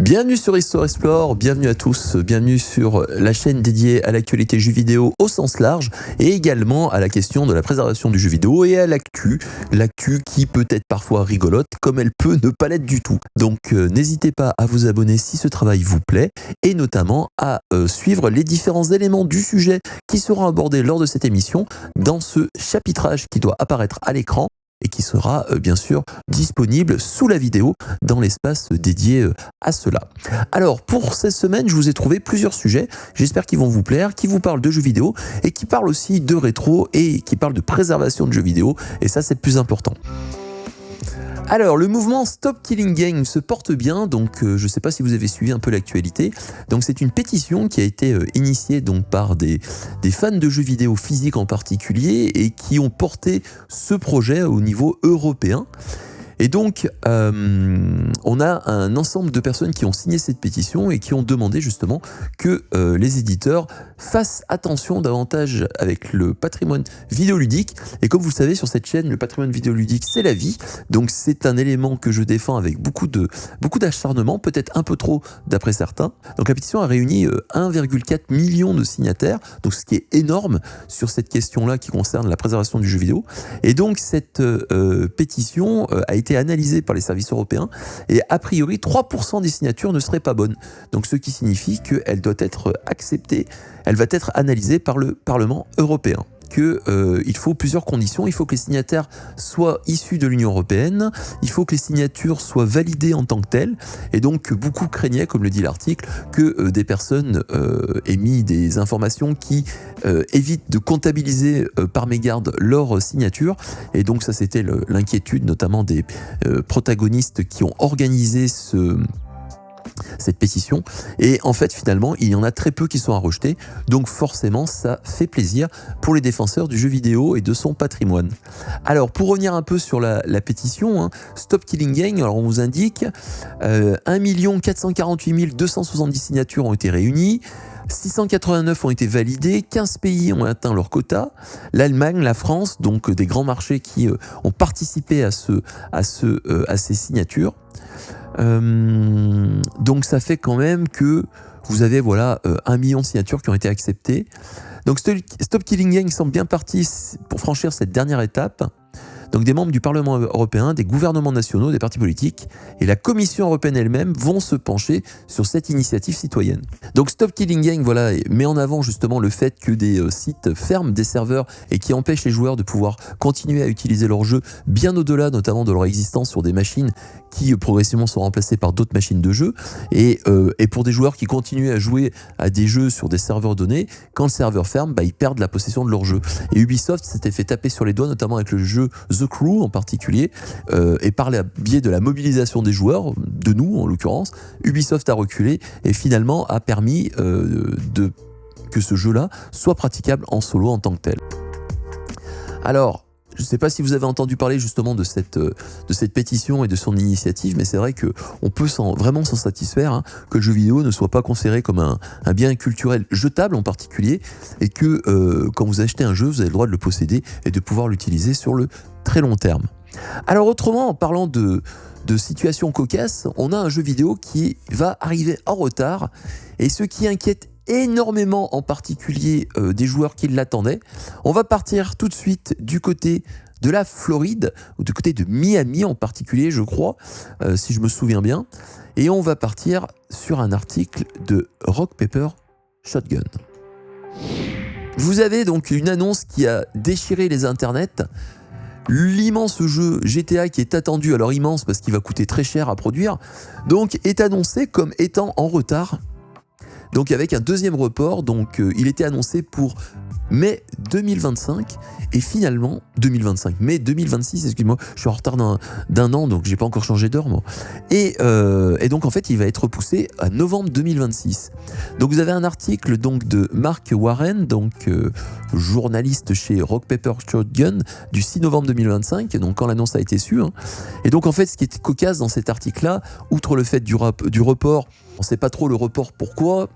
Bienvenue sur Histoire Explore, bienvenue à tous, bienvenue sur la chaîne dédiée à l'actualité jeux vidéo au sens large et également à la question de la préservation du jeu vidéo et à l'actu qui peut être parfois rigolote comme elle peut ne pas l'être du tout. Donc n'hésitez pas à vous abonner si ce travail vous plaît et notamment à suivre les différents éléments du sujet qui seront abordés lors de cette émission dans ce chapitrage qui doit apparaître à l'écran et qui sera bien sûr disponible sous la vidéo dans l'espace dédié à cela. Alors pour cette semaine, je vous ai trouvé plusieurs sujets, j'espère qu'ils vont vous plaire, qui vous parlent de jeux vidéo et qui parlent aussi de rétro et qui parlent de préservation de jeux vidéo, et ça c'est le plus important. Alors, le mouvement Stop Killing Game se porte bien, donc je ne sais pas si vous avez suivi un peu l'actualité. Donc c'est une pétition qui a été initiée donc, par des fans de jeux vidéo physiques en particulier et qui ont porté ce projet au niveau européen. Et donc, on a un ensemble de personnes qui ont signé cette pétition et qui ont demandé justement que les éditeurs fassent attention davantage avec le patrimoine vidéoludique. Et comme vous le savez, sur cette chaîne, le patrimoine vidéoludique, c'est la vie. Donc, c'est un élément que je défends avec beaucoup d'acharnement, peut-être un peu trop d'après certains. Donc, la pétition a réuni 1,4 million de signataires, donc ce qui est énorme sur cette question-là qui concerne la préservation du jeu vidéo. Et donc, cette pétition a été analysée par les services européens et a priori 3% des signatures ne seraient pas bonnes. Donc ce qui signifie qu'elle doit être acceptée, elle va être analysée par le Parlement européen. Il faut plusieurs conditions. Il faut que les signataires soient issus de l'Union européenne, il faut que les signatures soient validées en tant que telles, et donc beaucoup craignaient, comme le dit l'article, que des personnes aient mis des informations qui évitent de comptabiliser par mégarde leur signature, et donc ça c'était l'inquiétude notamment des protagonistes qui ont organisé cette pétition, et en fait finalement il y en a très peu qui sont à rejeter, donc forcément ça fait plaisir pour les défenseurs du jeu vidéo et de son patrimoine. Alors pour revenir un peu sur la pétition, Stop Killing Game, alors on vous indique 1 448 270 signatures ont été réunies, 689 ont été validés, 15 pays ont atteint leur quota, l'Allemagne, la France, donc des grands marchés qui ont participé à ces signatures. Donc ça fait quand même que vous avez 1 million de signatures qui ont été acceptées. Donc Stop Killing Game semble bien parti pour franchir cette dernière étape. Donc des membres du Parlement européen, des gouvernements nationaux, des partis politiques et la Commission européenne elle-même vont se pencher sur cette initiative citoyenne. Donc Stop Killing Game met en avant justement le fait que des sites ferment des serveurs et qui empêchent les joueurs de pouvoir continuer à utiliser leur jeu bien au-delà notamment de leur existence sur des machines qui progressivement sont remplacées par d'autres machines de jeu, et pour des joueurs qui continuent à jouer à des jeux sur des serveurs donnés, quand le serveur ferme, ils perdent la possession de leur jeu. Et Ubisoft s'était fait taper sur les doigts notamment avec le jeu The Crew en particulier, et par le biais de la mobilisation des joueurs, de nous en l'occurrence, Ubisoft a reculé et finalement a permis que ce jeu-là soit praticable en solo en tant que tel. Alors, je ne sais pas si vous avez entendu parler justement de cette pétition et de son initiative, mais c'est vrai qu'on peut vraiment s'en satisfaire, que le jeu vidéo ne soit pas considéré comme un bien culturel jetable en particulier, et que quand vous achetez un jeu, vous avez le droit de le posséder et de pouvoir l'utiliser sur le très long terme. Alors autrement, en parlant de situations cocasses, on a un jeu vidéo qui va arriver en retard, et ce qui inquiète énormément en particulier des joueurs qui l'attendaient. On va partir tout de suite du côté de la Floride, ou du côté de Miami en particulier je crois, si je me souviens bien, et on va partir sur un article de Rock Paper Shotgun. Vous avez donc une annonce qui a déchiré les internets. L'immense jeu GTA qui est attendu, alors immense parce qu'il va coûter très cher à produire, donc est annoncé comme étant en retard. Donc avec un deuxième report, donc il était annoncé pour mai 2025 et finalement 2025, mai 2026, excuse-moi, je suis en retard d'un an donc j'ai pas encore changé d'heure moi. Et donc en fait il va être repoussé à novembre 2026. Donc vous avez un article donc de Mark Warren, donc journaliste chez Rock Paper Shotgun du 6 novembre 2025, donc quand l'annonce a été su. Et donc en fait ce qui est cocasse dans cet article-là, outre le fait du report, on ne sait pas trop le report pourquoi.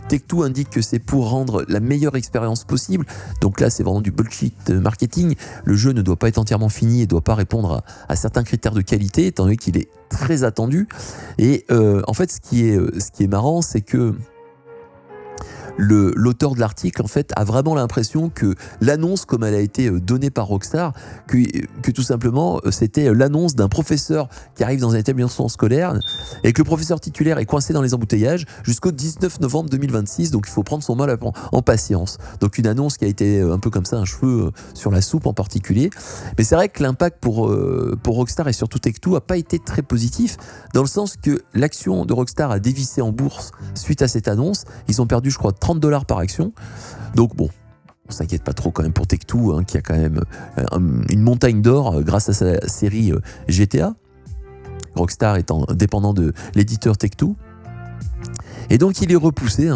Take-Two indique que c'est pour rendre la meilleure expérience possible. Donc là, c'est vraiment du bullshit marketing. Le jeu ne doit pas être entièrement fini et ne doit pas répondre à certains critères de qualité, étant donné qu'il est très attendu. Et en fait, ce qui est marrant, c'est que l'auteur de l'article en fait a vraiment l'impression que l'annonce comme elle a été donnée par Rockstar, que tout simplement c'était l'annonce d'un professeur qui arrive dans un établissement scolaire et que le professeur titulaire est coincé dans les embouteillages jusqu'au 19 novembre 2026, donc il faut prendre son mal en patience. Donc une annonce qui a été un peu comme ça, un cheveu sur la soupe en particulier. Mais c'est vrai que l'impact pour Rockstar et surtout Take-Two a pas été très positif, dans le sens que l'action de Rockstar a dévissé en bourse suite à cette annonce. Ils ont perdu, je crois, $30 par action. Donc bon, on s'inquiète pas trop quand même pour Take-Two, qui a quand même une montagne d'or grâce à sa série GTA. Rockstar étant dépendant de l'éditeur Take-Two. Et donc il est repoussé,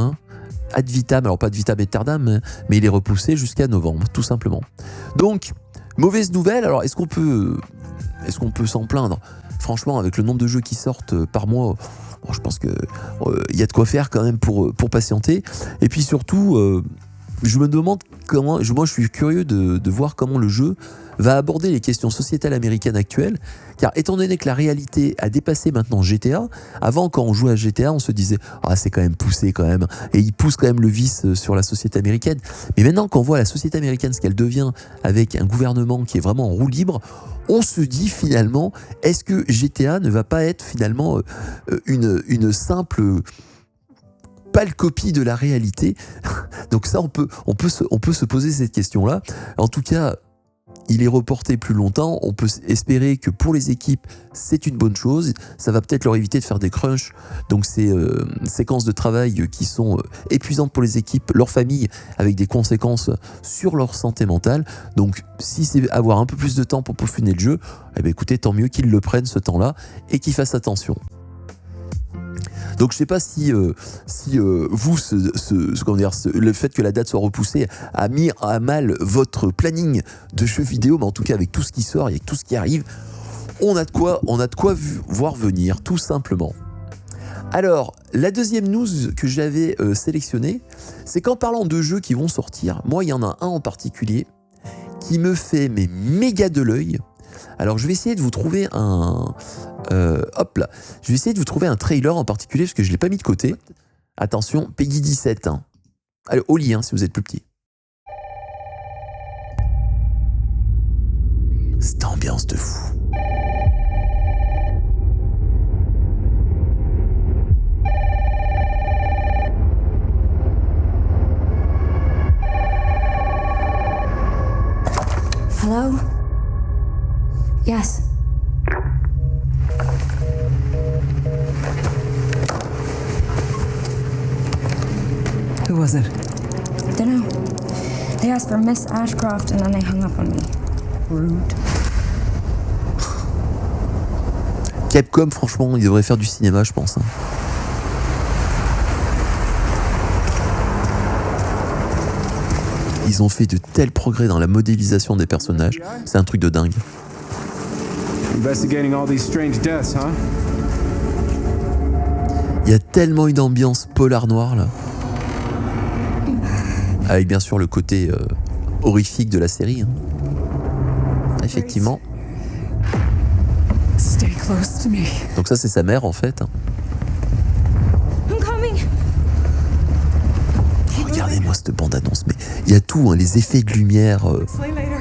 ad vitam, alors pas ad vitam aeternam, mais il est repoussé jusqu'à novembre, tout simplement. Donc, mauvaise nouvelle. Alors est-ce qu'on peut s'en plaindre? Franchement, avec le nombre de jeux qui sortent par mois, bon, je pense que y a de quoi faire quand même pour patienter. Et puis surtout, je me demande comment. Moi, je suis curieux de voir comment le jeu va aborder les questions sociétales américaines actuelles. Car étant donné que la réalité a dépassé maintenant GTA, avant quand on jouait à GTA, on se disait c'est quand même poussé quand même, et il pousse quand même le vice sur la société américaine. Mais maintenant, quand on voit la société américaine ce qu'elle devient avec un gouvernement qui est vraiment en roue libre, on se dit finalement, est-ce que GTA ne va pas être finalement une simple pâle copie de la réalité? Donc ça, on peut se poser cette question-là. En tout cas, il est reporté plus longtemps. On peut espérer que pour les équipes, c'est une bonne chose. Ça va peut-être leur éviter de faire des crunchs, donc ces séquences de travail qui sont épuisantes pour les équipes, leurs familles, avec des conséquences sur leur santé mentale. Donc si c'est avoir un peu plus de temps pour peaufiner le jeu, eh bien, écoutez, tant mieux qu'ils le prennent ce temps-là et qu'ils fassent attention. Donc je ne sais pas si vous, le fait que la date soit repoussée a mis à mal votre planning de jeux vidéo, mais en tout cas avec tout ce qui sort et avec tout ce qui arrive, on a de quoi voir venir, tout simplement. Alors, la deuxième news que j'avais sélectionnée, c'est qu'en parlant de jeux qui vont sortir, moi il y en a un en particulier qui me fait méga de l'œil. Alors je vais essayer de vous trouver je vais essayer de vous trouver un trailer en particulier parce que je ne l'ai pas mis de côté. Attention, Peggy 17. Allez, au lit si vous êtes plus petit. Cette ambiance de fou. Hello? Yes. Who was it? Dunno. They asked for Miss Ashcroft and then they hung up on me. Rude. Capcom, franchement, ils devraient faire du cinéma, je pense. Ils ont fait de tels progrès dans la modélisation des personnages. C'est un truc de dingue. Investigating all these strange deaths, huh? Il y a tellement une ambiance polar noir là. Avec bien sûr le côté horrifique de la série. Effectivement. Stay close to me. Donc ça c'est sa mère en fait. I'm coming. Regardez-moi cette bande-annonce, mais il y a tout, les effets de lumière. Slay later.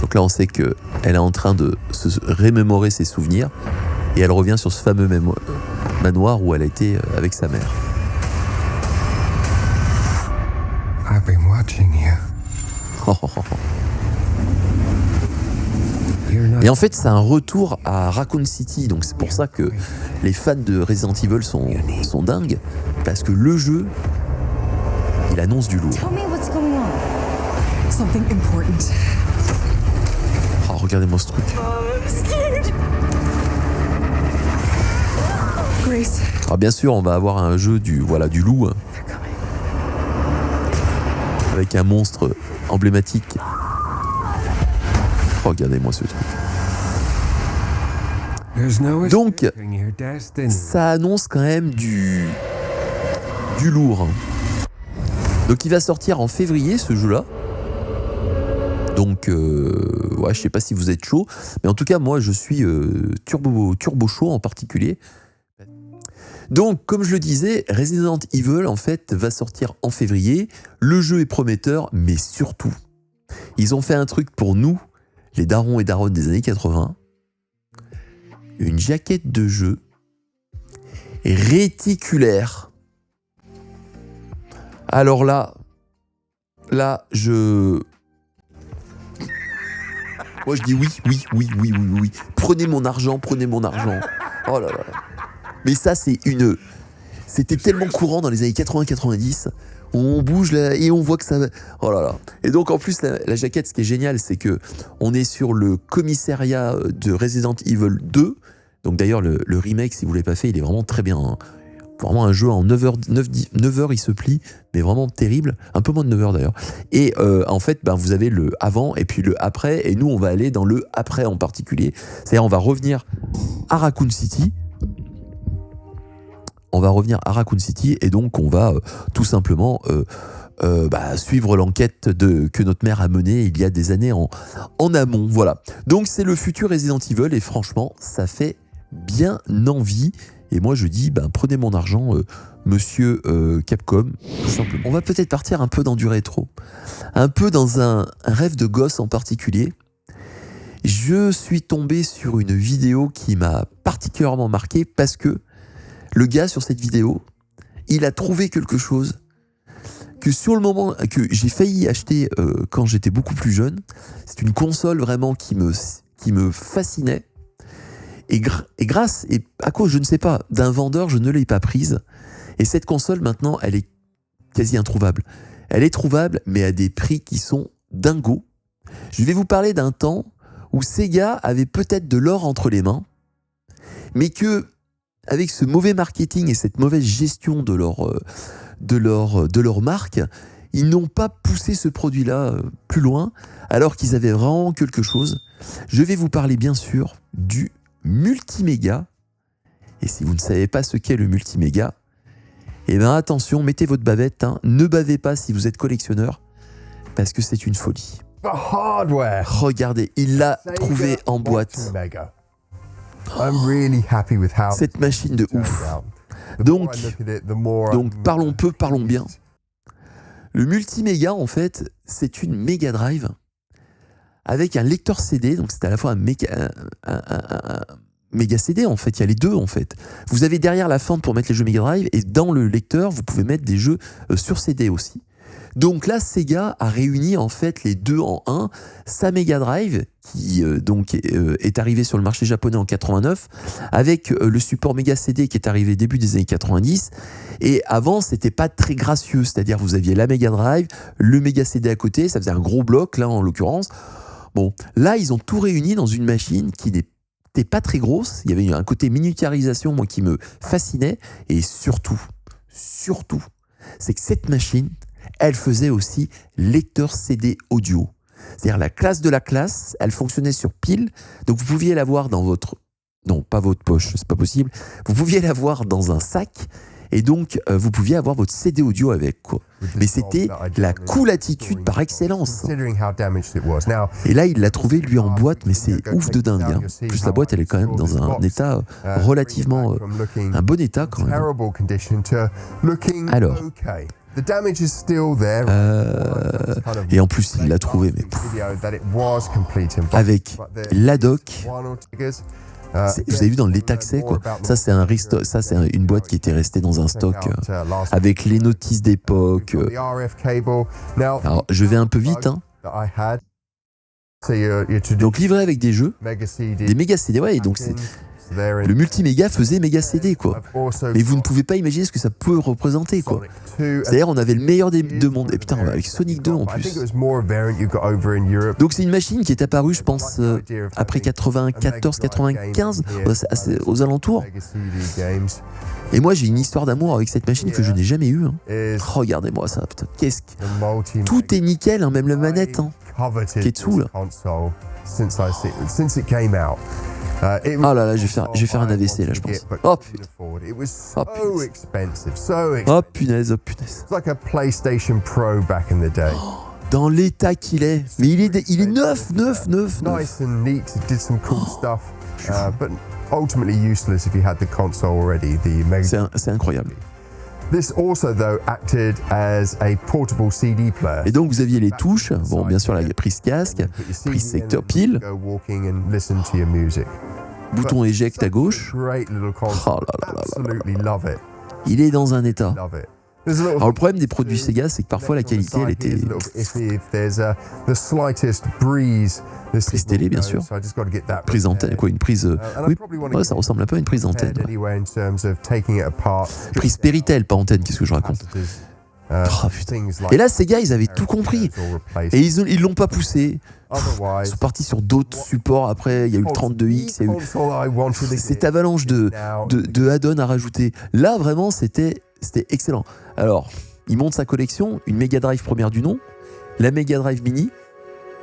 Donc là on sait qu'elle est en train de se remémorer ses souvenirs et elle revient sur ce fameux manoir où elle a été avec sa mère. I've been watching you. Et en fait, c'est un retour à Raccoon City, donc c'est pour ça que les fans de Resident Evil sont dingues, parce que le jeu, il annonce du lourd. Tell me what's going on. Something important. Oh, regardez-moi ce truc. I'm scared. Grace. Alors bien sûr, on va avoir un jeu du loup, avec un monstre emblématique. Regardez-moi ce truc. There's no Donc, escaping your destiny. ça annonce quand même du lourd. Donc il va sortir en février ce jeu-là. Donc ouais, je sais pas si vous êtes chaud, mais en tout cas moi je suis turbo chaud en particulier. Donc comme je le disais, Resident Evil en fait va sortir en février. Le jeu est prometteur, mais surtout ils ont fait un truc pour nous, les darons et daronnes des années 80. Une jaquette de jeu réticulaire. Alors là, moi je dis oui. Prenez mon argent. Oh là là. Mais ça c'était tellement courant dans les années 80-90. On bouge là et on voit que ça va. Oh là là. Et donc en plus la jaquette, ce qui est génial, c'est que on est sur le commissariat de Resident Evil 2. Donc d'ailleurs le remake, si vous l'avez pas fait, il est vraiment très bien. Hein. Vraiment un jeu en 9 heures, il se plie, mais vraiment terrible, un peu moins de 9 heures d'ailleurs. Et en fait, vous avez le avant et puis le après, et nous on va aller dans le après en particulier. C'est-à-dire on va revenir à Raccoon City. Et donc on va tout simplement suivre l'enquête que notre mère a menée il y a des années en amont. Voilà. Donc c'est le futur Resident Evil et franchement, ça fait bien envie. Et moi je dis, prenez mon argent, monsieur Capcom, tout simplement. On va peut-être partir un peu dans du rétro, un peu dans un rêve de gosse en particulier. Je suis tombé sur une vidéo qui m'a particulièrement marqué parce que le gars sur cette vidéo, il a trouvé quelque chose que sur le moment, que j'ai failli acheter quand j'étais beaucoup plus jeune. C'est une console vraiment qui me fascinait. Et grâce, et à cause, je ne sais pas, d'un vendeur, je ne l'ai pas prise. Et cette console, maintenant, elle est quasi introuvable. Elle est trouvable, mais à des prix qui sont dingos. Je vais vous parler d'un temps où Sega avait peut-être de l'or entre les mains, mais que, avec ce mauvais marketing et cette mauvaise gestion de leur marque, ils n'ont pas poussé ce produit-là plus loin, alors qu'ils avaient vraiment quelque chose. Je vais vous parler, bien sûr, du Multiméga. Et si vous ne savez pas ce qu'est le Multiméga, attention, mettez votre bavette, hein. Ne bavez pas si vous êtes collectionneur, parce que c'est une folie. Regardez, il l'a trouvé en boîte. Cette machine de ouf. Donc parlons peu, parlons bien. Le Multiméga, en fait, c'est une Mega Drive avec un lecteur CD, donc c'est à la fois un méga CD, en fait, il y a les deux, en fait. Vous avez derrière la fente pour mettre les jeux Mega Drive, et dans le lecteur, vous pouvez mettre des jeux sur CD aussi. Donc là, Sega a réuni, en fait, les deux en un. Sa Mega Drive, qui est arrivée sur le marché japonais en 89, avec le support Mega CD qui est arrivé début des années 90. Et avant, c'était pas très gracieux, c'est-à-dire vous aviez la Mega Drive, le Mega CD à côté, ça faisait un gros bloc, là, en l'occurrence. Bon, là, ils ont tout réuni dans une machine qui n'était pas très grosse. Il y avait un côté miniaturisation, moi, qui me fascinait. Et surtout, c'est que cette machine, elle faisait aussi lecteur CD audio. C'est-à-dire la classe de la classe, elle fonctionnait sur pile. Donc, vous pouviez l'avoir dans votre... Non, pas votre poche, c'est pas possible. Vous pouviez l'avoir dans un sac. Et donc, vous pouviez avoir votre CD audio avec, quoi. Mais c'était la cool attitude par excellence. Et là, il l'a trouvé, lui, en boîte, mais c'est ouf de dingue. Hein. En plus, la boîte, elle est quand même dans un état relativement... un bon état, quand même. Alors... et en plus, il l'a trouvé, mais... avec la doc... vous avez vu dans l'état que c'est, quoi. Ça, c'est une boîte qui était restée dans un stock avec les notices d'époque. Alors, je vais un peu vite, hein. Donc, livré avec des jeux, des méga CD, ouais, et donc le Multiméga faisait méga CD, quoi. Mais vous ne pouvez pas imaginer ce que ça peut représenter, quoi. C'est-à-dire, on avait le meilleur des deux mondes. Et putain, avec Sonic 2 en plus. Donc, c'est une machine qui est apparue, je pense, après 94, 95, aux alentours. Et moi, j'ai une histoire d'amour avec cette machine que je n'ai jamais eue. Hein. Regardez-moi ça, putain. Tout est nickel, hein, même la manette, hein, qui est dessous, là. Ah là là, je vais faire un AVC là, je pense. Oh putain. Oh punaise, oh punaise. It's like a PlayStation Pro back in the day. Dans l'état qu'il est. Mais il est neuf. Nice and neat, it did some cool stuff, but ultimately useless if you had the console already, the Mega. C'est incroyable. This also though acted as a portable CD player. Et donc vous aviez les touches, bon bien sûr la prise casque, prise secteur pile, Go walking and listen to your music. bouton éjecte à gauche. Great little console. Oh là là là là. Absolutely love it. Il est dans un état. Love it. There's a little Alors le problème des produits Sega, c'est que parfois la qualité, elle était... If there's the slightest breeze, Prise télé, bien sûr. Prise antenne, quoi, une prise... oui, ouais, ça ressemble un peu à une prise antenne. Ouais. Prise Péritel, pas antenne, qu'est-ce que je raconte? Oh, putain. Et là, Sega, ils avaient tout compris. Et ils l'ont pas poussé. Ils sont partis sur d'autres supports. Après, il y a eu le 32X, il y a eu cette avalanche de add-ons à rajouter. Là, vraiment, c'était excellent. Alors, il monte sa collection, une Mega Drive première du nom, la Mega Drive Mini.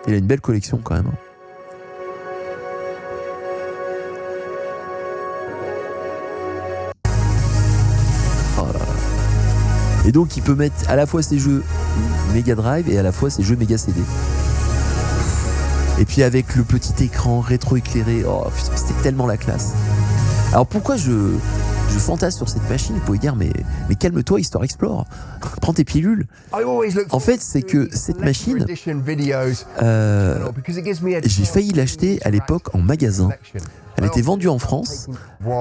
Il a une belle collection quand même. Oh là là. Et donc, il peut mettre à la fois ses jeux Mega Drive et à la fois ses jeux Mega CD. Et puis avec le petit écran rétro-éclairé, oh, c'était tellement la classe. Alors pourquoi je fantasme sur cette machine? Vous pouvez dire, mais calme-toi, Histoire Explore. Prends tes pilules. En fait, c'est que cette machine, j'ai failli l'acheter à l'époque en magasin. Elle était vendue en France.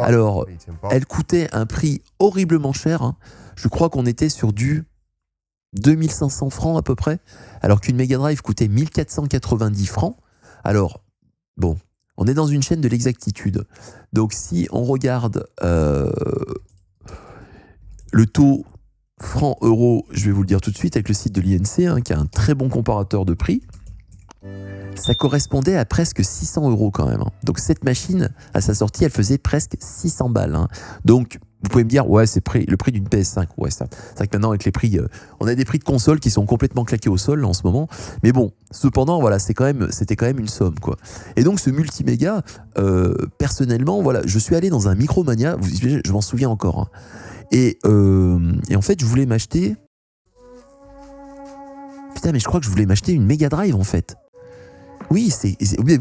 Alors, elle coûtait un prix horriblement cher. Hein. Je crois qu'on était sur du 2500 francs à peu près, alors qu'une Mega Drive coûtait 1490 francs. Alors, bon, on est dans une chaîne de l'exactitude. Donc, si on regarde le taux franc-euro, je vais vous le dire tout de suite, avec le site de l'INC, hein, qui a un très bon comparateur de prix, ça correspondait à presque 600 € quand même. Hein. Donc, cette machine, à sa sortie, elle faisait presque 600 balles. Hein. Donc, vous pouvez me dire, ouais, c'est le prix d'une PS5. Ouais, c'est vrai que maintenant, avec les prix, on a des prix de consoles qui sont complètement claqués au sol en ce moment. Mais bon, cependant, voilà, c'était quand même une somme, quoi. Et donc, ce multiméga, personnellement, voilà, je suis allé dans un Micromania, je m'en souviens encore. Hein. Et en fait, je voulais m'acheter. Putain, mais je crois que je voulais m'acheter une Mega Drive, en fait. Oui,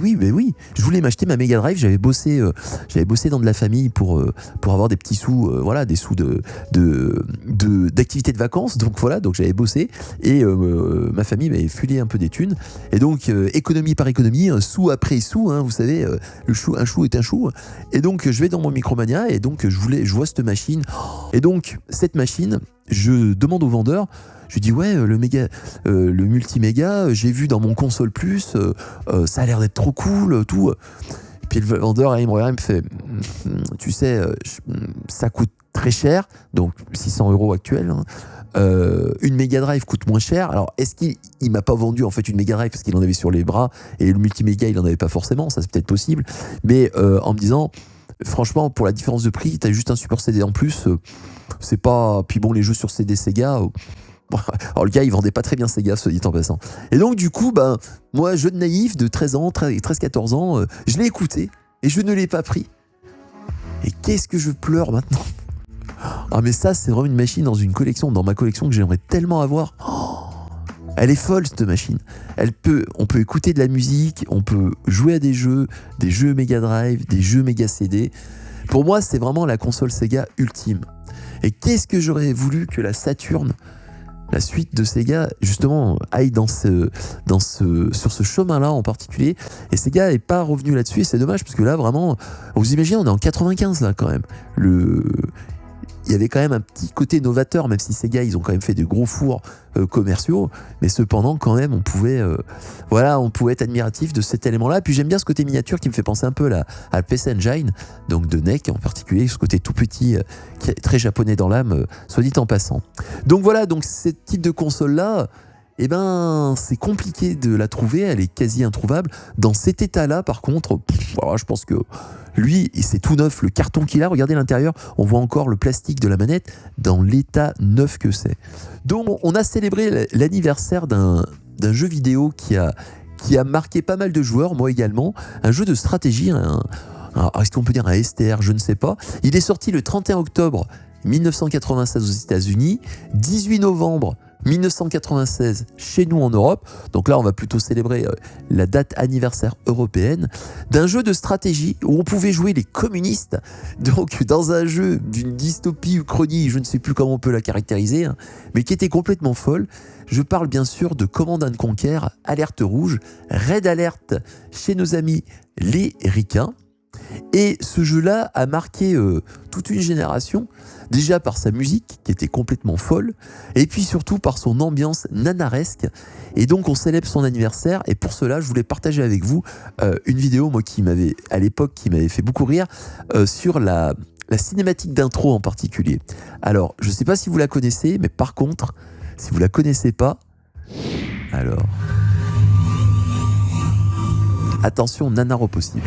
oui. Je voulais m'acheter ma Mega Drive. J'avais bossé dans de la famille pour avoir des petits sous, voilà, des sous d'activités de vacances. Donc voilà, donc j'avais bossé et ma famille m'avait filé un peu des thunes. Et donc économie par économie, sou après sou, hein, vous savez, un chou est un chou. Et donc je vais dans mon Micromania et donc je vois cette machine. Et donc cette machine, je demande au vendeur. Je lui dis ouais, le multiméga, j'ai vu dans mon console plus, ça a l'air d'être trop cool, tout. Et puis le vendeur, il me regarde, il me fait, tu sais, ça coûte très cher, donc 600 € actuels. Hein. Une Mega Drive coûte moins cher. Alors est-ce qu'il m'a pas vendu en fait une Mega Drive parce qu'il en avait sur les bras et le multiméga il en avait pas forcément, ça c'est peut-être possible. Mais en me disant, franchement, pour la différence de prix, t'as juste un support CD en plus, c'est pas. Puis bon, les jeux sur CD Sega. Alors le gars il vendait pas très bien Sega, se dit en passant. Et donc du coup moi jeune naïf de 13-14 ans, je l'ai écouté et je ne l'ai pas pris. Et qu'est-ce que je pleure maintenant. Ah mais ça c'est vraiment une machine dans ma collection que j'aimerais tellement avoir. Elle est folle cette machine. On peut écouter de la musique, on peut jouer à des jeux Mega Drive, des jeux Mega CD. Pour moi c'est vraiment la console Sega ultime. Et qu'est-ce que j'aurais voulu que la Saturn, la suite de Sega, justement, aille sur ce chemin-là en particulier. Et Sega n'est pas revenu là-dessus, et c'est dommage, parce que là, vraiment, vous imaginez, on est en 95, là, quand même. Il y avait quand même un petit côté novateur, même si Sega, ils ont quand même fait de gros fours commerciaux, mais cependant, quand même, on pouvait être admiratif de cet élément-là. Puis j'aime bien ce côté miniature qui me fait penser un peu à la PC Engine, donc de NEC en particulier, ce côté tout petit, qui est très japonais dans l'âme, soit dit en passant. Donc voilà, donc ce type de console-là, eh ben, c'est compliqué de la trouver, elle est quasi introuvable. Dans cet état-là, par contre, je pense que lui, c'est tout neuf, le carton qu'il a, regardez l'intérieur, on voit encore le plastique de la manette dans l'état neuf que c'est. Donc, on a célébré l'anniversaire d'un jeu vidéo qui a marqué pas mal de joueurs, moi également, un jeu de stratégie, Alors, est-ce qu'on peut dire un STR? Je ne sais pas. Il est sorti le 31 octobre 1996 aux États-Unis, 18 novembre 1996 chez nous en Europe. Donc là, on va plutôt célébrer la date anniversaire européenne d'un jeu de stratégie où on pouvait jouer les communistes. Donc dans un jeu d'une dystopie uchronie, je ne sais plus comment on peut la caractériser, hein, mais qui était complètement folle. Je parle bien sûr de Command & Conquer, Alerte Rouge, Red Alert chez nos amis les Ricains. Et ce jeu-là a marqué toute une génération, déjà par sa musique qui était complètement folle, et puis surtout par son ambiance nanaresque. Et donc on célèbre son anniversaire, et pour cela je voulais partager avec vous une vidéo moi qui m'avait à l'époque qui m'avait fait beaucoup rire sur la cinématique d'intro en particulier. Alors je ne sais pas si vous la connaissez, mais par contre si vous la connaissez pas, alors attention, nanaro possible.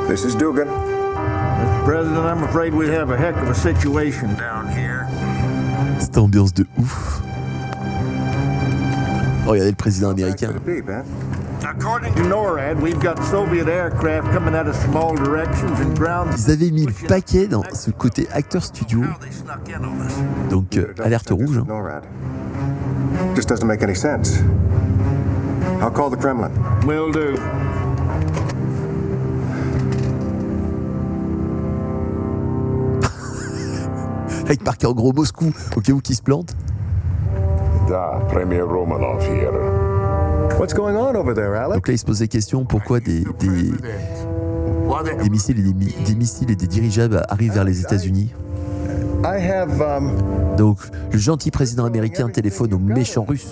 This is Dugan. Mr. President, I'm afraid we have a heck of a situation down here. Cette ambiance de ouf. Regardez le président américain. According to NORAD, we've got Soviet aircraft coming at us from all directions and ground. Ils avaient mis le paquet dans ce côté acteur studio. Donc alerte rouge. Hein. NORAD. This doesn't make any sense. I'll call the Kremlin. Will do. Avec marqué en gros Moscou, au cas où qui se plante. Da, Premier Romanov here. What's going on over there, Alex? Donc là, il se pose des questions, pourquoi des missiles et des dirigeables arrivent vers les États-Unis. I have, Donc, le gentil président américain téléphone au méchant russe.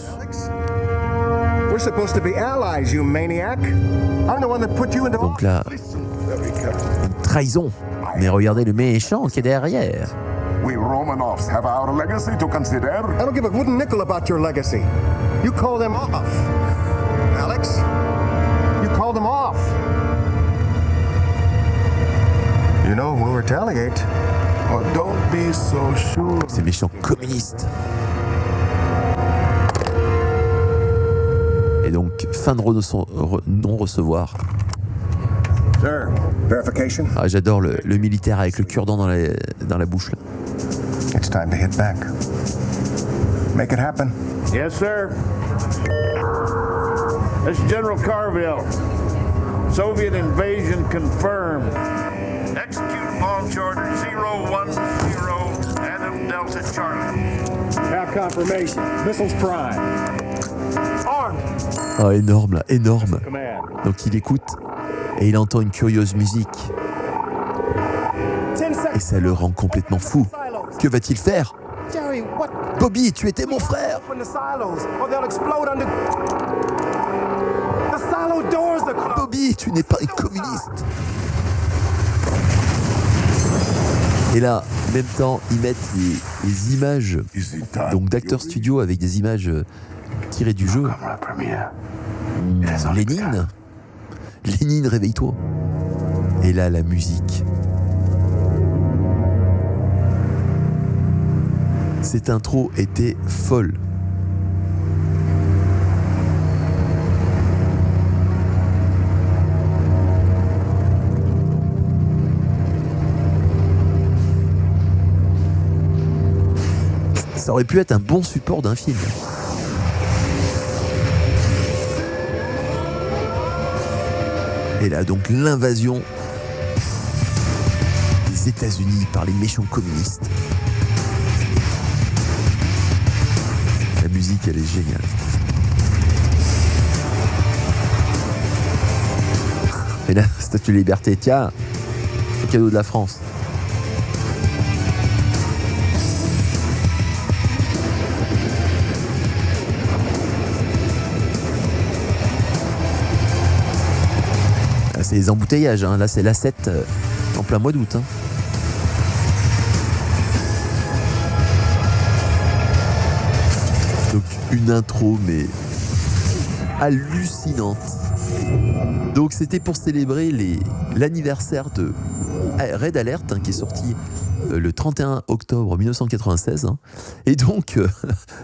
We're supposed to be allies, you maniac. I'm the one that put you into Donc là, une trahison. Mais regardez le méchant qui est derrière. We Romanovs have our legacy to consider. I don't give a wooden nickel about your legacy. You call them off. Alex, you call them off. You know, we'll retaliate. Oh, don't be so sure. Ces méchants communistes. Et donc, fin de non-recevoir. Sir, verification. Ah, j'adore le militaire avec le cure-dent dans la bouche. Là. It's time to hit back. Make it happen. Yes, sir. This is General Carville. Soviet invasion confirmed. Execute launch order 010 Adam Delta Charlie. Now confirmation. Missiles prime. Armed. Ah, énorme là, énorme. Command. Donc il écoute et il entend une curieuse musique. 10 seconds. Et ça le rend complètement fou. Que va-t-il faire? Jerry, what? Bobby, tu étais mon frère! Open the silos or they'll explode under. The silo doors are closed. Bobby, tu n'es pas un communiste! Et là, en même temps, ils mettent les images donc d'acteurs studio avec des images tirées du jeu. Lénine, réveille-toi. Et là, la musique. Cette intro était folle. Ça aurait pu être un bon support d'un film. Et là, donc, l'invasion des États-Unis par les méchants communistes. La musique, elle est géniale. Et là, Statue de Liberté, tiens, le cadeau de la France. Là, c'est les embouteillages, hein. Là, c'est l'A7 en plein mois d'août. Hein. Donc une intro mais hallucinante. Donc c'était pour célébrer l'anniversaire de Red Alert hein, qui est sorti le 31 octobre 1996. Hein. Et donc,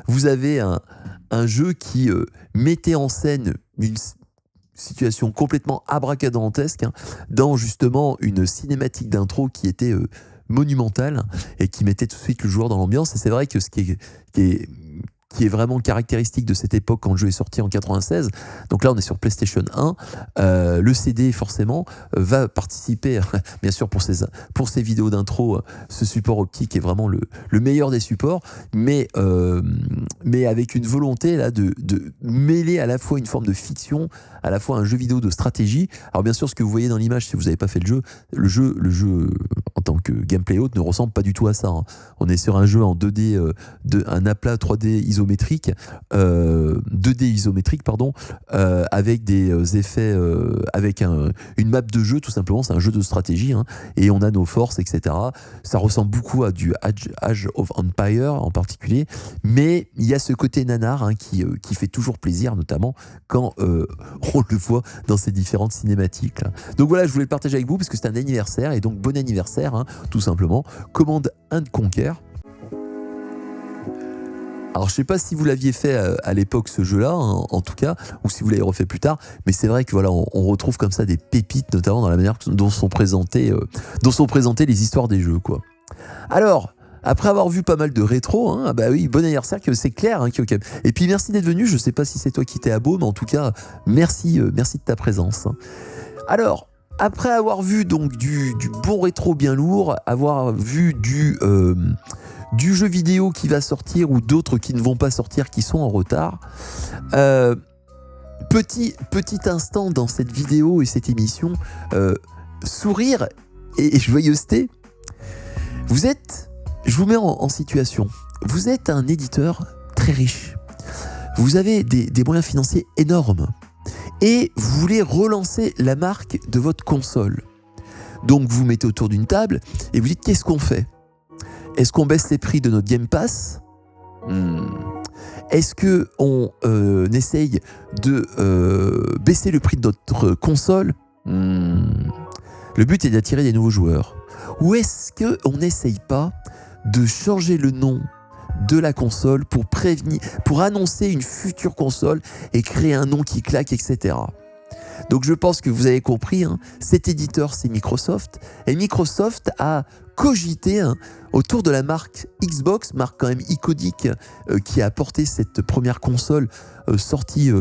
vous avez un jeu qui mettait en scène une situation complètement abracadabrantesque hein, dans justement une cinématique d'intro qui était monumentale et qui mettait tout de suite le joueur dans l'ambiance. Et c'est vrai que ce qui est vraiment caractéristique de cette époque quand le jeu est sorti en 96. Donc là, on est sur PlayStation 1. Le CD, forcément, va participer, bien sûr, pour ces vidéos d'intro. Ce support optique est vraiment le meilleur des supports, mais avec une volonté là de mêler à la fois une forme de fiction, à la fois un jeu vidéo de stratégie. Alors bien sûr, ce que vous voyez dans l'image, si vous n'avez pas fait le jeu en tant que gameplay haute ne ressemble pas du tout à ça. Hein. On est sur un jeu en 2D, un aplat 3D isométrique, 2D isométrique, pardon, avec des effets, avec une map de jeu, tout simplement. C'est un jeu de stratégie, hein, et on a nos forces, etc. Ça ressemble beaucoup à du Age of Empire en particulier, mais il y a ce côté nanar hein, qui fait toujours plaisir, notamment quand on le voit dans ces différentes cinématiques. Là. Donc voilà, je voulais le partager avec vous parce que c'est un anniversaire, et donc bon anniversaire, hein, tout simplement. Command & Conquer. Alors je sais pas si vous l'aviez fait à l'époque ce jeu-là, hein, en tout cas, ou si vous l'avez refait plus tard, mais c'est vrai que voilà, on retrouve comme ça des pépites, notamment dans la manière dont sont présentées les histoires des jeux, quoi. Alors, après avoir vu pas mal de rétro, hein, bah oui, bon anniversaire, c'est clair, hein, Kyokem. Et puis merci d'être venu. Je sais pas si c'est toi qui t'es à Beau, mais en tout cas, merci de ta présence. Alors, après avoir vu donc du bon rétro bien lourd, avoir vu du jeu vidéo qui va sortir ou d'autres qui ne vont pas sortir, qui sont en retard. Petit instant dans cette vidéo et cette émission, sourire et joyeuseté. Je vous mets en situation. Vous êtes un éditeur très riche. Vous avez des moyens financiers énormes. Et vous voulez relancer la marque de votre console. Donc vous vous mettez autour d'une table et vous dites qu'est-ce qu'on fait ? Est-ce qu'on baisse les prix de notre Game Pass ? Est-ce qu'on essaye de baisser le prix de notre console ? Le but est d'attirer des nouveaux joueurs. Ou est-ce qu'on n'essaye pas de changer le nom de la console pour annoncer une future console et créer un nom qui claque, etc. Donc je pense que vous avez compris, hein, cet éditeur c'est Microsoft, et Microsoft a cogité hein, autour de la marque Xbox, marque quand même iconique qui a apporté cette première console sortie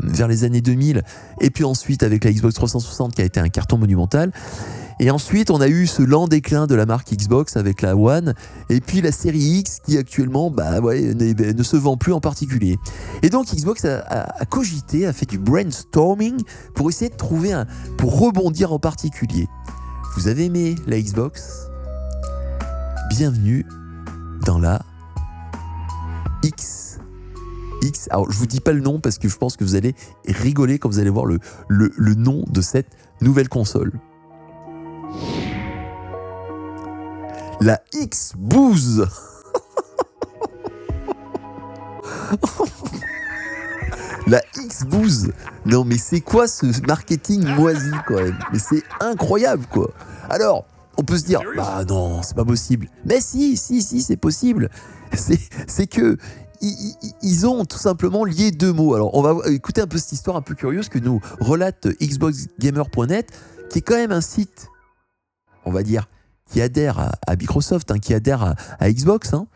vers les années 2000, et puis ensuite avec la Xbox 360 qui a été un carton monumental. Et ensuite, on a eu ce lent déclin de la marque Xbox avec la One, et puis la série X qui actuellement ne se vend plus en particulier. Et donc Xbox a cogité, a fait du brainstorming pour essayer de trouver pour rebondir en particulier. Vous avez aimé la Xbox ? Bienvenue dans la X. Alors je vous dis pas le nom parce que je pense que vous allez rigoler quand vous allez voir le nom de cette nouvelle console. La X-Booze. La X-Booze. Non mais c'est quoi ce marketing moisi quand même ? Mais c'est incroyable quoi. Alors, on peut se dire, bah non, c'est pas possible. Mais si, c'est possible. C'est que ils ont tout simplement lié deux mots. Alors, on va écouter un peu cette histoire un peu curieuse que nous relate xboxgamer.net, qui est quand même un site, on va dire, qui adhère à Microsoft, hein, qui adhère à Xbox. Hein.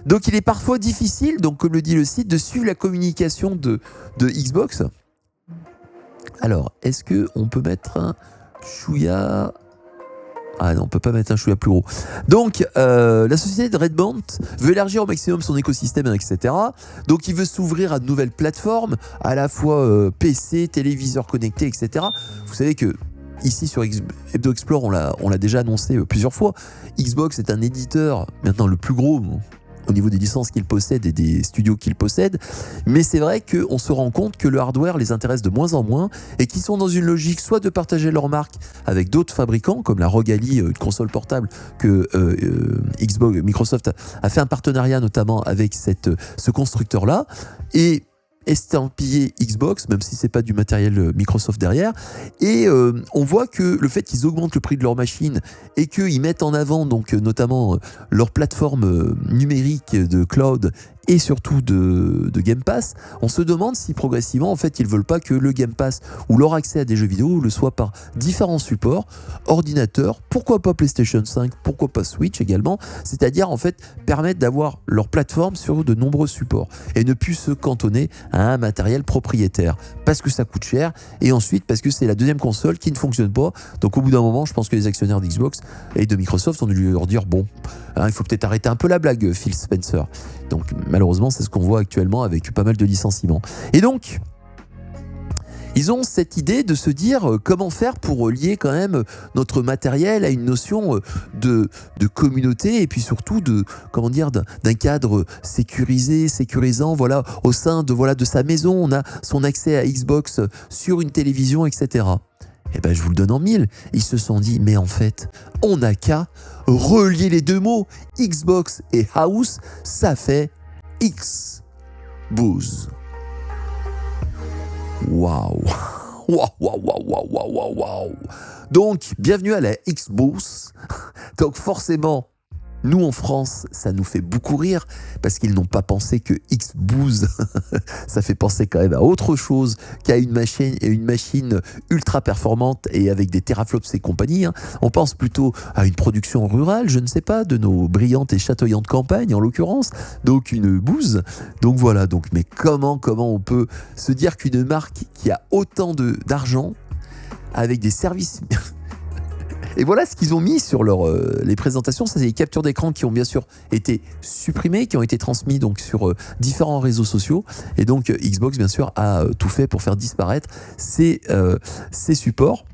Donc il est parfois difficile, donc comme le dit le site, de suivre la communication de Xbox. Alors, est-ce qu'on peut mettre un chouïa... Ah non, on peut pas mettre un chouïa plus gros. Donc, la société de Redmond veut élargir au maximum son écosystème, etc. Donc, il veut s'ouvrir à de nouvelles plateformes, à la fois PC, téléviseurs connectés, etc. Vous savez que ici sur Hebdo Explore, on l'a déjà annoncé plusieurs fois. Xbox est un éditeur, maintenant le plus gros au niveau des licences qu'il possède et des studios qu'il possède. Mais c'est vrai qu'on se rend compte que le hardware les intéresse de moins en moins et qu'ils sont dans une logique soit de partager leur marque avec d'autres fabricants, comme la ROG Ally, une console portable que Microsoft a fait un partenariat notamment avec ce constructeur-là. Et estampillé Xbox, même si c'est pas du matériel Microsoft derrière. Et on voit que le fait qu'ils augmentent le prix de leur machine et qu'ils mettent en avant donc notamment leur plateforme numérique de cloud et surtout de Game Pass, on se demande si progressivement en fait ils veulent pas que le Game Pass ou leur accès à des jeux vidéo le soit par différents supports, ordinateurs, pourquoi pas PlayStation 5, pourquoi pas Switch également, c'est-à-dire en fait permettre d'avoir leur plateforme sur de nombreux supports et ne plus se cantonner à un matériel propriétaire parce que ça coûte cher et ensuite parce que c'est la deuxième console qui ne fonctionne pas. Donc au bout d'un moment, je pense que les actionnaires d'Xbox et de Microsoft ont dû leur dire bon, hein, il faut peut-être arrêter un peu la blague, Phil Spencer. Donc malheureusement, c'est ce qu'on voit actuellement avec pas mal de licenciements. Et donc, ils ont cette idée de se dire comment faire pour lier quand même notre matériel à une notion de communauté et puis surtout d'un cadre sécurisant, voilà, au sein de sa maison. On a son accès à Xbox sur une télévision, etc. Eh ben, je vous le donne en mille. Ils se sont dit, mais en fait, on n'a qu'à relier les deux mots. Xbox et House, ça fait X-Booze. Waouh. Waouh. Donc, bienvenue à la X-Booze. Donc, forcément, nous en France, ça nous fait beaucoup rire parce qu'ils n'ont pas pensé que X-Booze, ça fait penser quand même à autre chose qu'à une machine ultra performante et avec des teraflops et compagnie. Hein. On pense plutôt à une production rurale, je ne sais pas, de nos brillantes et chatoyantes campagnes en l'occurrence. Donc une bouse. Donc voilà. Donc mais comment on peut se dire qu'une marque qui a autant d'argent avec des services et voilà ce qu'ils ont mis sur les présentations. Ça, c'est les captures d'écran qui ont bien sûr été supprimées, qui ont été transmises donc sur différents réseaux sociaux. Et donc Xbox, bien sûr, a tout fait pour faire disparaître ces supports.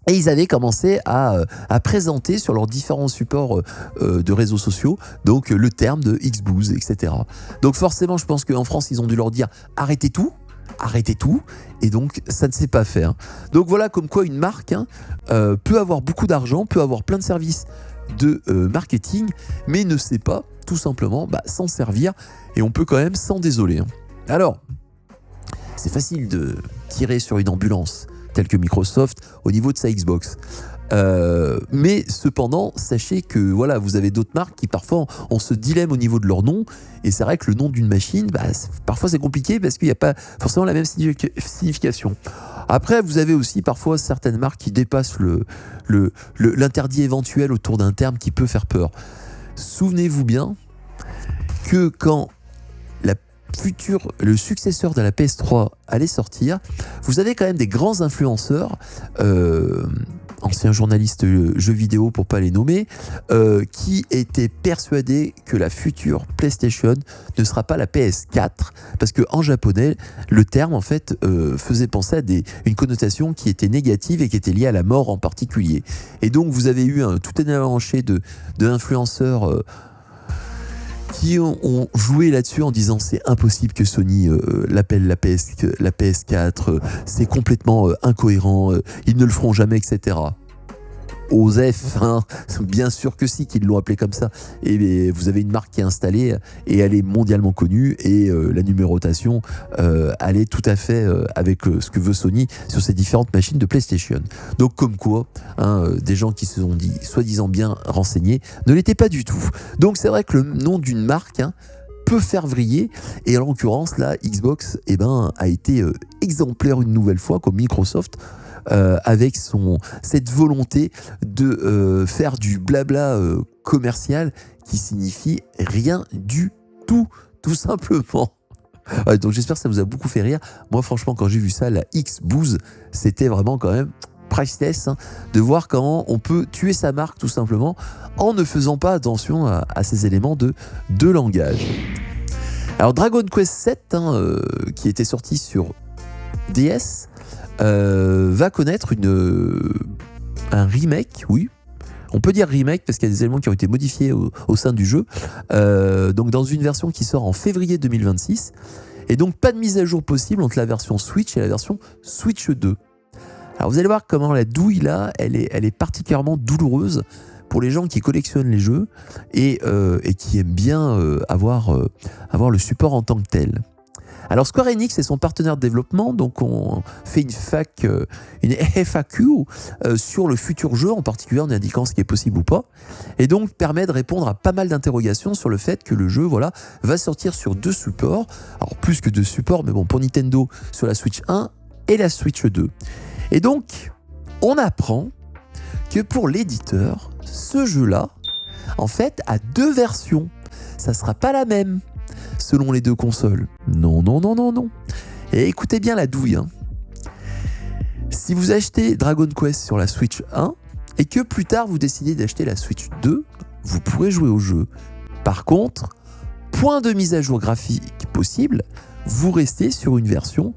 Et ils avaient commencé à présenter sur leurs différents supports de réseaux sociaux donc le terme de X-Booze, etc. Donc forcément, je pense qu'en France, ils ont dû leur dire arrêtez tout, et donc ça ne s'est pas fait. Hein. Donc voilà comme quoi une marque peut avoir beaucoup d'argent, peut avoir plein de services de marketing, mais ne sait pas tout simplement s'en servir, et on peut quand même s'en désoler. Hein. Alors, c'est facile de tirer sur une ambulance, telle que Microsoft, au niveau de sa Xbox. Mais cependant, sachez que voilà, vous avez d'autres marques qui parfois ont ce dilemme au niveau de leur nom, et c'est vrai que le nom d'une machine, parfois c'est compliqué parce qu'il n'y a pas forcément la même signification. Après, vous avez aussi parfois certaines marques qui dépassent l'interdit éventuel autour d'un terme qui peut faire peur. Souvenez-vous bien que quand le successeur de la PS3 allait sortir, vous avez quand même des grands influenceurs, anciens journalistes jeux vidéo pour pas les nommer, qui étaient persuadés que la future PlayStation ne sera pas la PS4, parce que en japonais, le terme en fait faisait penser à une connotation qui était négative et qui était liée à la mort en particulier. Et donc vous avez eu tout un avalanché de influenceurs qui ont joué là-dessus en disant c'est impossible que Sony l'appelle la PS4, c'est complètement incohérent, ils ne le feront jamais, etc. Osef, hein, bien sûr que si, qu'ils l'ont appelé comme ça. Et vous avez une marque qui est installée et elle est mondialement connue, et la numérotation elle est tout à fait avec ce que veut Sony sur ces différentes machines de PlayStation. Donc comme quoi, des gens qui se sont dit soi-disant bien renseignés ne l'étaient pas du tout. Donc c'est vrai que le nom d'une marque peut faire vriller, et en l'occurrence là, Xbox a été exemplaire une nouvelle fois comme Microsoft, avec cette volonté de faire du blabla commercial qui signifie rien du tout simplement. Donc j'espère que ça vous a beaucoup fait rire. Moi franchement, quand j'ai vu ça, la X-Booze, c'était vraiment quand même priceless, de voir comment on peut tuer sa marque tout simplement en ne faisant pas attention à ces éléments de langage. Alors Dragon Quest 7 qui était sorti sur DS, va connaître un remake, oui, on peut dire remake parce qu'il y a des éléments qui ont été modifiés au sein du jeu, donc dans une version qui sort en février 2026, et donc pas de mise à jour possible entre la version Switch et la version Switch 2. Alors vous allez voir comment la douille là, elle est particulièrement douloureuse pour les gens qui collectionnent les jeux et qui aiment bien avoir le support en tant que tel. Alors Square Enix est son partenaire de développement, donc on fait une FAQ sur le futur jeu, en particulier en indiquant ce qui est possible ou pas, et donc permet de répondre à pas mal d'interrogations sur le fait que le jeu va sortir sur 2 supports, alors plus que 2 supports, mais bon, pour Nintendo sur la Switch 1 et la Switch 2. Et donc, on apprend que pour l'éditeur, ce jeu-là, en fait, a 2 versions. Ça sera pas la même selon les 2 consoles. Non. Et écoutez bien la douille. Si vous achetez Dragon Quest sur la Switch 1 et que plus tard vous décidez d'acheter la Switch 2, vous pourrez jouer au jeu. Par contre, point de mise à jour graphique possible, vous restez sur une version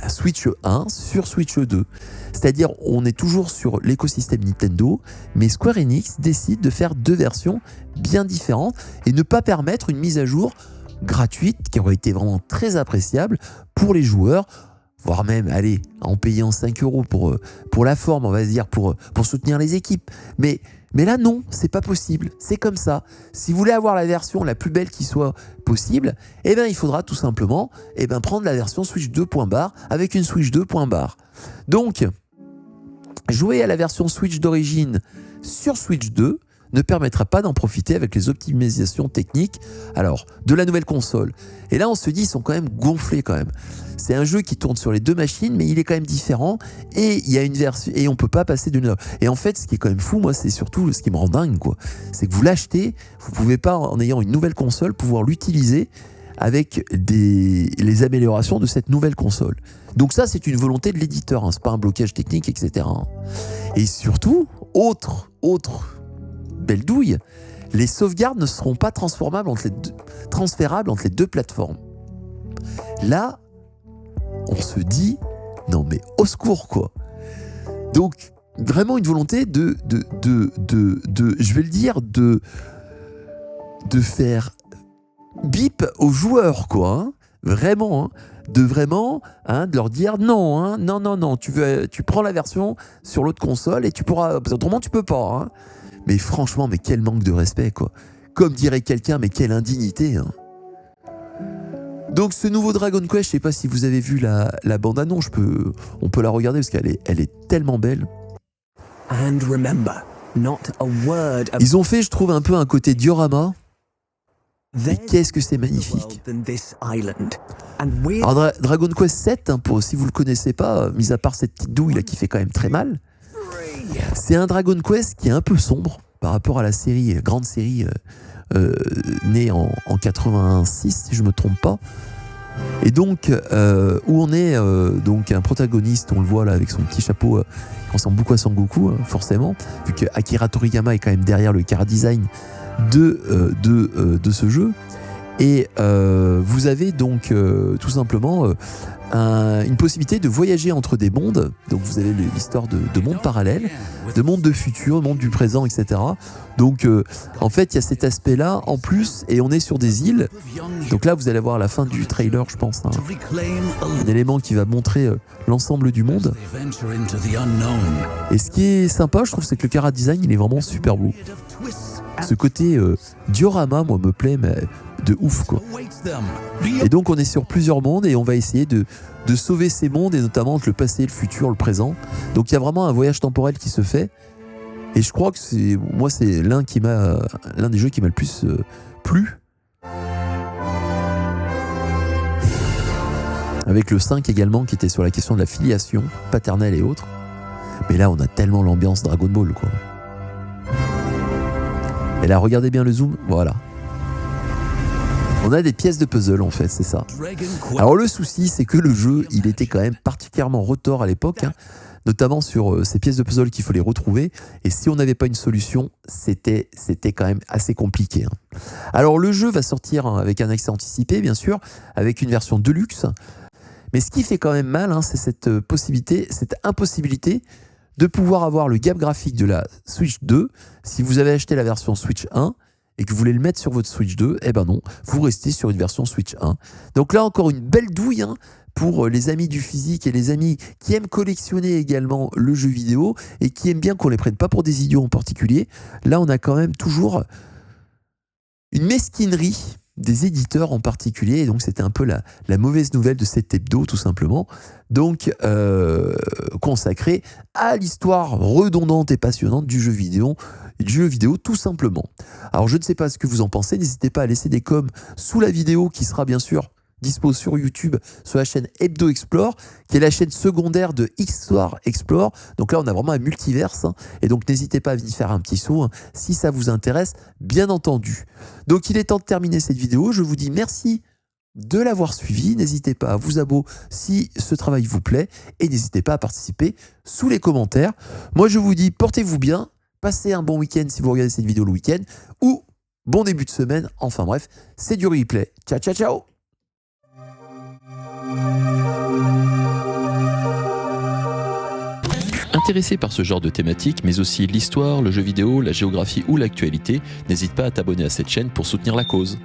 Switch 1 sur Switch 2. C'est-à-dire, on est toujours sur l'écosystème Nintendo, mais Square Enix décide de faire 2 versions bien différentes et ne pas permettre une mise à jour gratuite qui aurait été vraiment très appréciable pour les joueurs, voire même, allez, en payant 5 € pour la forme, on va dire, pour soutenir les équipes. Mais là, non, c'est pas possible. C'est comme ça. Si vous voulez avoir la version la plus belle qui soit possible, il faudra tout simplement prendre la version Switch 2 avec une Switch 2 . Donc, jouer à la version Switch d'origine sur Switch 2 ne permettra pas d'en profiter avec les optimisations techniques de la nouvelle console. Et là, on se dit, ils sont quand même gonflés quand même. C'est un jeu qui tourne sur les 2 machines, mais il est quand même différent et il y a une version et on peut pas passer d'une autre. Et en fait, ce qui est quand même fou, moi, c'est surtout ce qui me rend dingue, quoi. C'est que vous l'achetez, vous pouvez pas, en ayant une nouvelle console, pouvoir l'utiliser avec les améliorations de cette nouvelle console. Donc ça, c'est une volonté de l'éditeur, c'est pas un blocage technique, etc. Et surtout, autre belle douille, les sauvegardes ne seront pas transférables entre les 2 plateformes. Là, on se dit, non mais au secours, quoi. Donc, vraiment une volonté de je vais le dire, de faire bip aux joueurs, quoi. Vraiment, de leur dire non, tu prends la version sur l'autre console et tu pourras, autrement tu peux pas. Mais franchement, mais quel manque de respect, quoi. Comme dirait quelqu'un, mais quelle indignité. Donc ce nouveau Dragon Quest, je sais pas si vous avez vu la bande-annonce, on peut la regarder parce qu'elle est tellement belle. And remember, not a word of... Ils ont fait, je trouve, un peu un côté diorama. Et qu'est-ce que c'est magnifique. Alors Dragon Quest 7, si vous le connaissez pas, mis à part cette petite douille là qui fait quand même très mal, c'est un Dragon Quest qui est un peu sombre par rapport à la grande série née en 86, si je me trompe pas. Et donc, où on est donc un protagoniste, on le voit là avec son petit chapeau, qui ressemble beaucoup à Sangoku, forcément, vu que Akira Toriyama est quand même derrière le chara design de ce jeu. Et vous avez donc tout simplement une possibilité de voyager entre des mondes. Donc vous avez l'histoire de mondes parallèles, de mondes de futur, de mondes du présent, etc. Donc en fait il y a cet aspect là en plus, et on est sur des îles. Donc là vous allez voir à la fin du trailer, je pense, un élément qui va montrer l'ensemble du monde. Et ce qui est sympa, je trouve, c'est que le chara design il est vraiment super beau. Ce côté diorama, moi, me plaît, mais de ouf, quoi. Et donc, on est sur plusieurs mondes et on va essayer de sauver ces mondes, et notamment entre le passé, le futur, le présent. Donc, il y a vraiment un voyage temporel qui se fait. Et je crois que c'est l'un des jeux qui m'a le plus plu. Avec le 5 également, qui était sur la question de la filiation paternelle et autres. Mais là, on a tellement l'ambiance Dragon Ball, quoi. Et là, regardez bien le zoom, voilà. On a des pièces de puzzle, en fait, c'est ça. Alors le souci, c'est que le jeu, il était quand même particulièrement retors à l'époque, notamment sur ces pièces de puzzle qu'il fallait retrouver. Et si on n'avait pas une solution, c'était quand même assez compliqué. Alors le jeu va sortir avec un accès anticipé, bien sûr, avec une version deluxe. Mais ce qui fait quand même mal, c'est cette impossibilité de pouvoir avoir le gap graphique de la Switch 2 si vous avez acheté la version Switch 1 et que vous voulez le mettre sur votre Switch 2, eh ben non, vous restez sur une version Switch 1. Donc là encore une belle douille pour les amis du physique et les amis qui aiment collectionner également le jeu vidéo et qui aiment bien qu'on les prenne pas pour des idiots en particulier. Là on a quand même toujours une mesquinerie des éditeurs en particulier, et donc c'était un peu la mauvaise nouvelle de cet hebdo tout simplement, donc consacré à l'histoire redondante et passionnante du jeu vidéo tout simplement. Alors je ne sais pas ce que vous en pensez, n'hésitez pas à laisser des coms sous la vidéo qui sera bien sûr dispo sur YouTube, sur la chaîne Hebdo Explore, qui est la chaîne secondaire de Histoire Explore. Donc là, on a vraiment un multiverse, hein, et donc n'hésitez pas à venir faire un petit saut, hein, si ça vous intéresse, bien entendu. Donc il est temps de terminer cette vidéo. Je vous dis merci de l'avoir suivi. N'hésitez pas à vous abonner si ce travail vous plaît, et n'hésitez pas à participer sous les commentaires. Moi, je vous dis, portez-vous bien, passez un bon week-end si vous regardez cette vidéo le week-end, ou bon début de semaine. Enfin bref, c'est du replay. Ciao, ciao, ciao! Intéressé par ce genre de thématique, mais aussi l'histoire, le jeu vidéo, la géographie ou l'actualité, n'hésite pas à t'abonner à cette chaîne pour soutenir la cause.